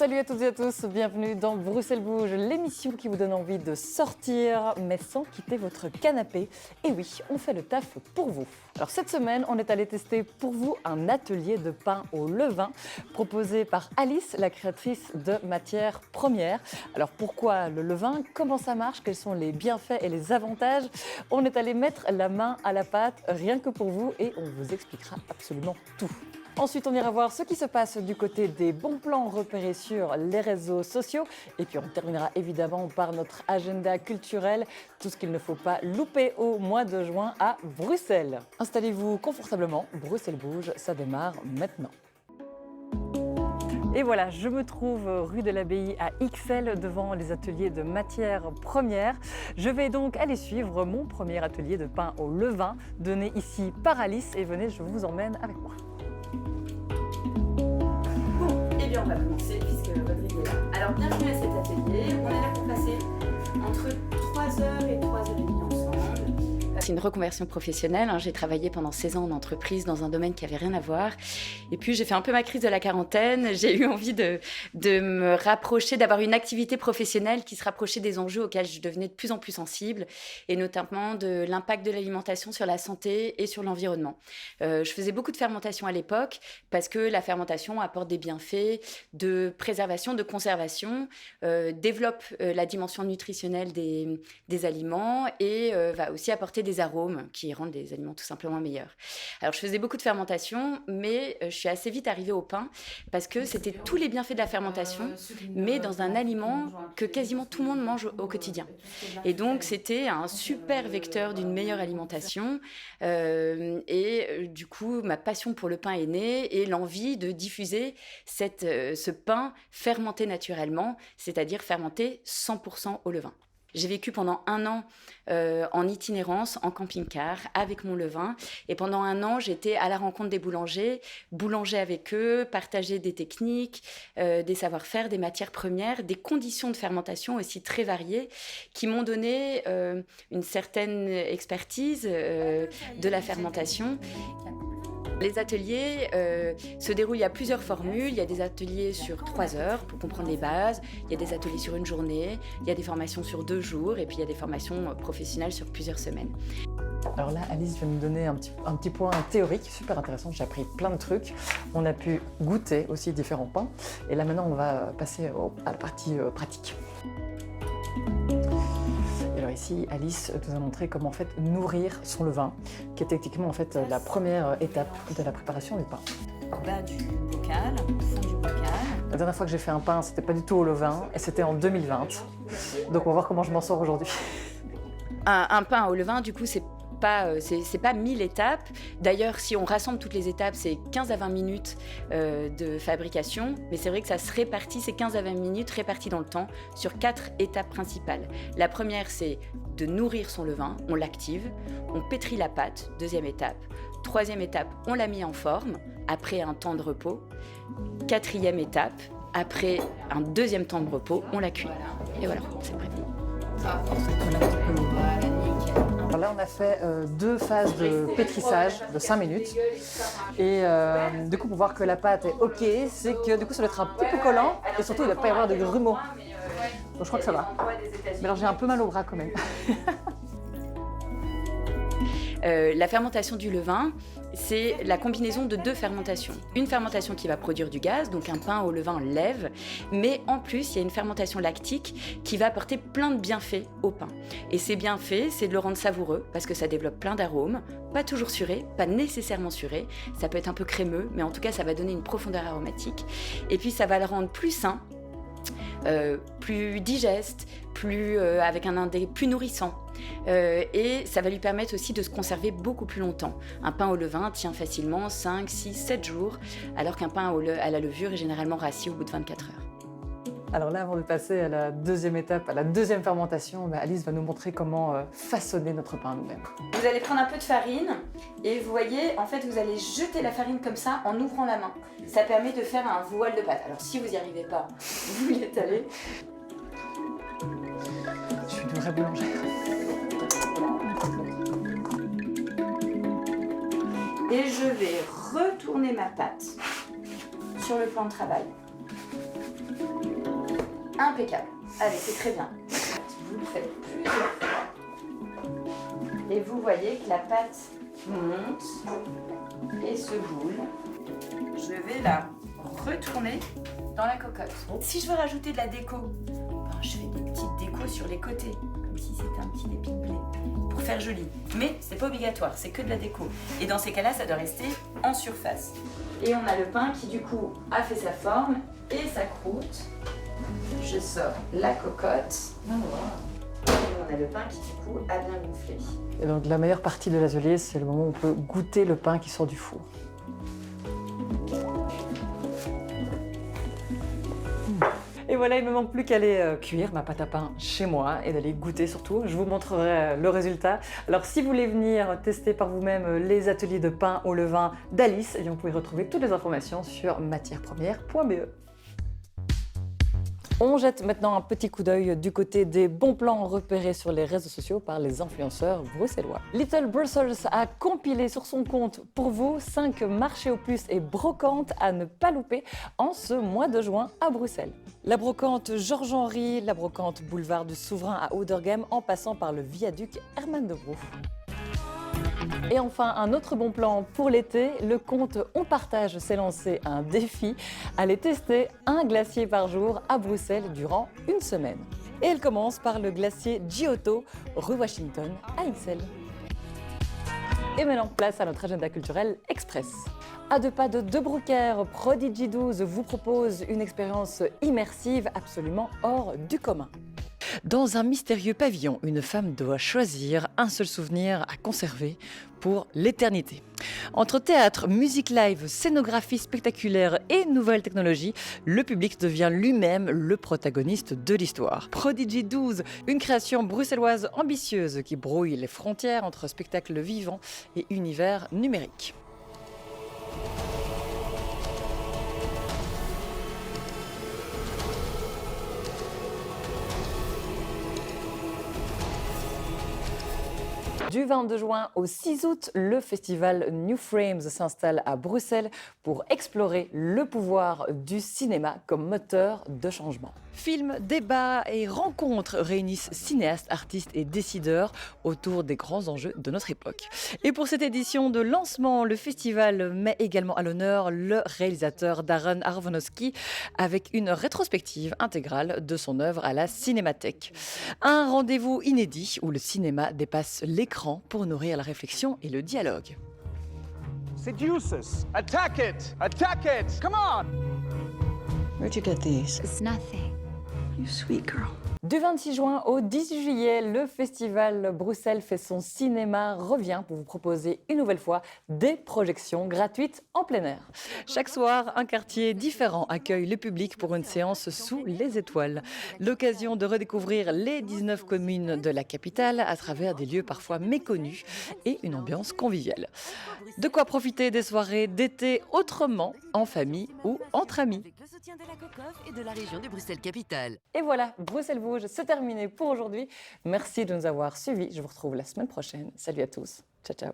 Salut à toutes et à tous, bienvenue dans Bruxelles Bouge, l'émission qui vous donne envie de sortir, mais sans quitter votre canapé. Et oui, on fait le taf pour vous. Alors cette semaine, on est allé tester pour vous un atelier de pain au levain proposé par Alice, la créatrice de matières premières. Alors pourquoi le levain? Comment ça marche? Quels sont les bienfaits et les avantages? On est allé mettre la main à la pâte rien que pour vous et on vous expliquera absolument tout. Ensuite, on ira voir ce qui se passe du côté des bons plans repérés sur les réseaux sociaux. Et puis, on terminera évidemment par notre agenda culturel, tout ce qu'il ne faut pas louper au mois de juin à Bruxelles. Installez-vous confortablement, Bruxelles Bouge, ça démarre maintenant. Et voilà, je me trouve rue de l'Abbaye à Ixelles devant les ateliers de matières premières. Je vais donc aller suivre mon premier atelier de pain au levain donné ici par Alice. Et venez, je vous emmène avec moi. Et bien on va commencer puisque Rodrigue est là. Alors bienvenue à cet atelier, on est là pour passer entre 3h et 3h30 ensemble. C'est une reconversion professionnelle, j'ai travaillé pendant 16 ans en entreprise dans un domaine qui n'avait rien à voir. Et puis j'ai fait un peu ma crise de la quarantaine, j'ai eu envie de me rapprocher, d'avoir une activité professionnelle qui se rapprochait des enjeux auxquels je devenais de plus en plus sensible, et notamment de l'impact de l'alimentation sur la santé et sur l'environnement. Je faisais beaucoup de fermentation à l'époque parce que la fermentation apporte des bienfaits de préservation, de conservation, développe la dimension nutritionnelle des aliments et va aussi apporter des arômes qui rendent les aliments tout simplement meilleurs. Alors je faisais beaucoup de fermentation, mais je suis assez vite arrivée au pain parce que c'était tous les bienfaits de la fermentation, mais dans un aliment que quasiment tout le monde mange au quotidien. Et donc c'était un super vecteur d'une meilleure alimentation du coup ma passion pour le pain est née et l'envie de diffuser ce pain fermenté naturellement, c'est-à-dire fermenté 100% au levain. J'ai vécu pendant 1 an en itinérance, en camping-car, avec mon levain. Et pendant 1 an, j'étais à la rencontre des boulangers, boulanger avec eux, partager des techniques, des savoir-faire, des matières premières, des conditions de fermentation aussi très variées, qui m'ont donné une certaine expertise de la fermentation. Les ateliers se déroulent, il y a plusieurs formules. Il y a des ateliers sur 3 heures pour comprendre les bases. Il y a des ateliers sur 1 journée. Il y a des formations sur 2 jours. Et puis il y a des formations professionnelles sur plusieurs semaines. Alors là, Alice vient me donner un petit point théorique super intéressant. J'ai appris plein de trucs. On a pu goûter aussi différents pains. Et là maintenant, on va passer à la partie pratique. Alors ici, Alice nous a montré comment en fait nourrir son levain, qui est techniquement en fait la première étape de la préparation du pain. Bas du bocal, fond du bocal. La dernière fois que j'ai fait un pain, c'était pas du tout au levain et c'était en 2020. Donc on va voir comment je m'en sors aujourd'hui. Un pain au levain, du coup, c'est pas 1000 étapes. D'ailleurs, si on rassemble toutes les étapes, c'est 15 à 20 minutes de fabrication. Mais c'est vrai que ça se répartit, c'est 15 à 20 minutes réparties dans le temps sur 4 étapes principales. La première, c'est de nourrir son levain. On l'active, on pétrit la pâte, 2e étape. 3e étape, on la met en forme après un temps de repos. 4e étape, après un 2e temps de repos, on la cuit. Et voilà, c'est prêt. Alors là, on a fait 2 phases de pétrissage de 5 minutes. Et du coup, pour voir que la pâte est OK, c'est que du coup, ça doit être un petit peu collant. Et surtout, il ne doit pas y avoir de grumeaux. Donc je crois que ça va. Mais alors, j'ai un peu mal au bras quand même. La fermentation du levain, c'est la combinaison de 2 fermentations. Une fermentation qui va produire du gaz, donc un pain au levain lève, mais en plus, il y a une fermentation lactique qui va apporter plein de bienfaits au pain. Et ces bienfaits, c'est de le rendre savoureux, parce que ça développe plein d'arômes, pas toujours surés, pas nécessairement surés, ça peut être un peu crémeux, mais en tout cas, ça va donner une profondeur aromatique. Et puis, ça va le rendre plus sain, plus digeste, avec un indé plus nourrissant. Et ça va lui permettre aussi de se conserver beaucoup plus longtemps. Un pain au levain tient facilement 5, 6, 7 jours, alors qu'un pain à la levure est généralement rassis au bout de 24 heures. Alors là, avant de passer à la 2e étape, à la 2e fermentation, Alice va nous montrer comment façonner notre pain nous-mêmes. Vous allez prendre un peu de farine et vous voyez, en fait, vous allez jeter la farine comme ça en ouvrant la main. Ça permet de faire un voile de pâte. Alors si vous n'y arrivez pas, vous l'étalez. Je suis une vraie boulangère. Et je vais retourner ma pâte sur le plan de travail. Impeccable. Allez, c'est très bien. Vous le faites plusieurs fois. Et vous voyez que la pâte monte et se boule. Je vais la retourner dans la cocotte. Si je veux rajouter de la déco, je fais des petites décos sur les côtés, comme si c'était un petit épi de blé, pour faire joli. Mais c'est pas obligatoire, c'est que de la déco. Et dans ces cas-là, ça doit rester en surface. Et on a le pain qui du coup a fait sa forme et sa croûte. Je sors la cocotte. Et on a le pain qui du coup a bien gonflé. Et donc la meilleure partie de l'atelier, c'est le moment où on peut goûter le pain qui sort du four. Et voilà, il ne me manque plus qu'à aller cuire ma pâte à pain chez moi et d'aller goûter surtout. Je vous montrerai le résultat. Alors si vous voulez venir tester par vous-même les ateliers de pain au levain d'Alice, vous pouvez retrouver toutes les informations sur matièrespremières.be. On jette maintenant un petit coup d'œil du côté des bons plans repérés sur les réseaux sociaux par les influenceurs bruxellois. Little Brussels a compilé sur son compte pour vous 5 marchés aux puces et brocantes à ne pas louper en ce mois de juin à Bruxelles. La brocante Georges-Henri, la brocante Boulevard du Souverain à Oudergem en passant par le viaduc Herman de Broo. Et enfin, un autre bon plan pour l'été, le compte On Partage s'est lancé un défi, aller tester un glacier par jour à Bruxelles durant une semaine. Et elle commence par le glacier Giotto, rue Washington à Ixelles. Et maintenant, place à notre agenda culturel express. À 2 pas de Debrucker, Prodigy 12 vous propose une expérience immersive absolument hors du commun. Dans un mystérieux pavillon, une femme doit choisir un seul souvenir à conserver pour l'éternité. Entre théâtre, musique live, scénographie spectaculaire et nouvelles technologies, le public devient lui-même le protagoniste de l'histoire. Prodigy 12, une création bruxelloise ambitieuse qui brouille les frontières entre spectacle vivant et univers numérique. Du 22 juin au 6 août, le festival New Frames s'installe à Bruxelles pour explorer le pouvoir du cinéma comme moteur de changement. Films, débats et rencontres réunissent cinéastes, artistes et décideurs autour des grands enjeux de notre époque. Et pour cette édition de lancement, le festival met également à l'honneur le réalisateur Darren Aronofsky avec une rétrospective intégrale de son œuvre à la Cinémathèque. Un rendez-vous inédit où le cinéma dépasse l'écran pour nourrir la réflexion et le dialogue. Seduce! Attack it! Attack it! Come on! Where'd you get these? It's nothing. You sweet girl. Du 26 juin au 18 juillet, le festival Bruxelles fait son cinéma revient pour vous proposer une nouvelle fois des projections gratuites en plein air. Chaque soir, un quartier différent accueille le public pour une séance sous les étoiles. L'occasion de redécouvrir les 19 communes de la capitale à travers des lieux parfois méconnus et une ambiance conviviale. De quoi profiter des soirées d'été autrement, en famille ou entre amis. Avec le soutien de la COCOF et de la région de Bruxelles-Capitale. Et voilà, Bruxelles-Bouge, c'est terminé pour aujourd'hui. Merci de nous avoir suivis. Je vous retrouve la semaine prochaine. Salut à tous. Ciao, ciao.